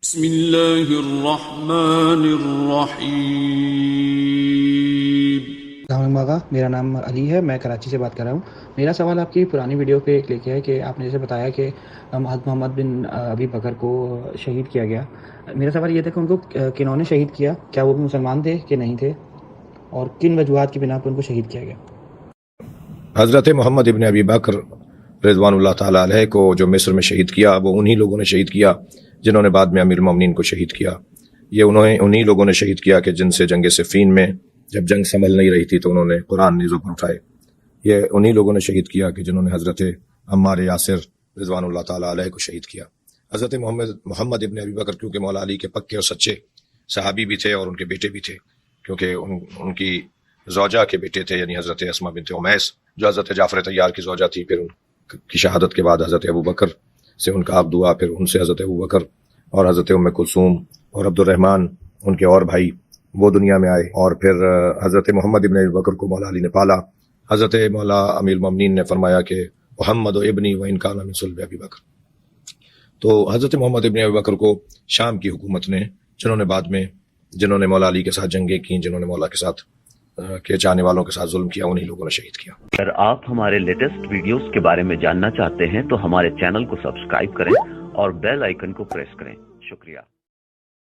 بسم اللہ الرحمن الرحیم۔ السلام علیکم آقا، میرا نام علی ہے، میں کراچی سے بات کر رہا ہوں۔ میرا سوال آپ کی پرانی ویڈیو پہ ایک لکھا ہے کہ آپ نے جیسے بتایا کہ حضرت محمد بن ابی بکر کو شہید کیا گیا۔ میرا سوال یہ تھا کہ ان کو کنہوں نے شہید کیا؟ کیا وہ بھی مسلمان تھے کہ نہیں تھے؟ اور کن وجوہات کی بنا پر ان کو شہید کیا گیا؟ حضرت محمد ابن ابی بکر رضوان اللہ تعالیٰ علیہ کو جو مصر میں شہید کیا، وہ انہی لوگوں نے شہید کیا جنہوں نے بعد میں امیر المومنین کو شہید کیا۔ یہ انہی لوگوں نے شہید کیا کہ جن سے جنگ صفین میں جب جنگ سنبھل نہیں رہی تھی تو انہوں نے قرآن نیزوں پر اٹھائے۔ یہ انہی لوگوں نے شہید کیا کہ جنہوں نے حضرت عمار یاسر رضوان اللہ تعالیٰ علیہ کو شہید کیا۔ حضرت محمد ابن ابی بکر کیونکہ مولا علی کے پکے اور سچے صحابی بھی تھے اور ان کے بیٹے بھی تھے، کیونکہ ان کی زوجہ کے بیٹے تھے، یعنی حضرت اسماء بنت امیس جو حضرت جعفر طیار کی زوجہ تھی۔ پھر ان کی شہادت کے بعد حضرت ابو بکر سے ان کا عقد ہوا، پھر ان سے حضرت ابو بکر اور حضرت ام کلثوم اور عبد الرحمن ان کے اور بھائی وہ دنیا میں آئے، اور پھر حضرت محمد ابن ابی بکر کو مولا علی نے پالا۔ حضرت مولا امیر المومنین نے فرمایا کہ محمد و ابنی و ان کان من صلب ابی بکر۔ تو حضرت محمد ابن ابی بکر کو شام کی حکومت نے، جنہوں نے مولا علی کے ساتھ جنگیں کی، جنہوں نے مولا کے ساتھ کے چاہنے والوں کے ساتھ ظلم کیا، انہی لوگوں نے شہید کیا۔ اگر آپ ہمارے لیٹسٹ ویڈیوز کے بارے میں جاننا چاہتے ہیں تو ہمارے چینل کو سبسکرائب کریں اور بیل آئیکن کو پریس کریں۔ شکریہ۔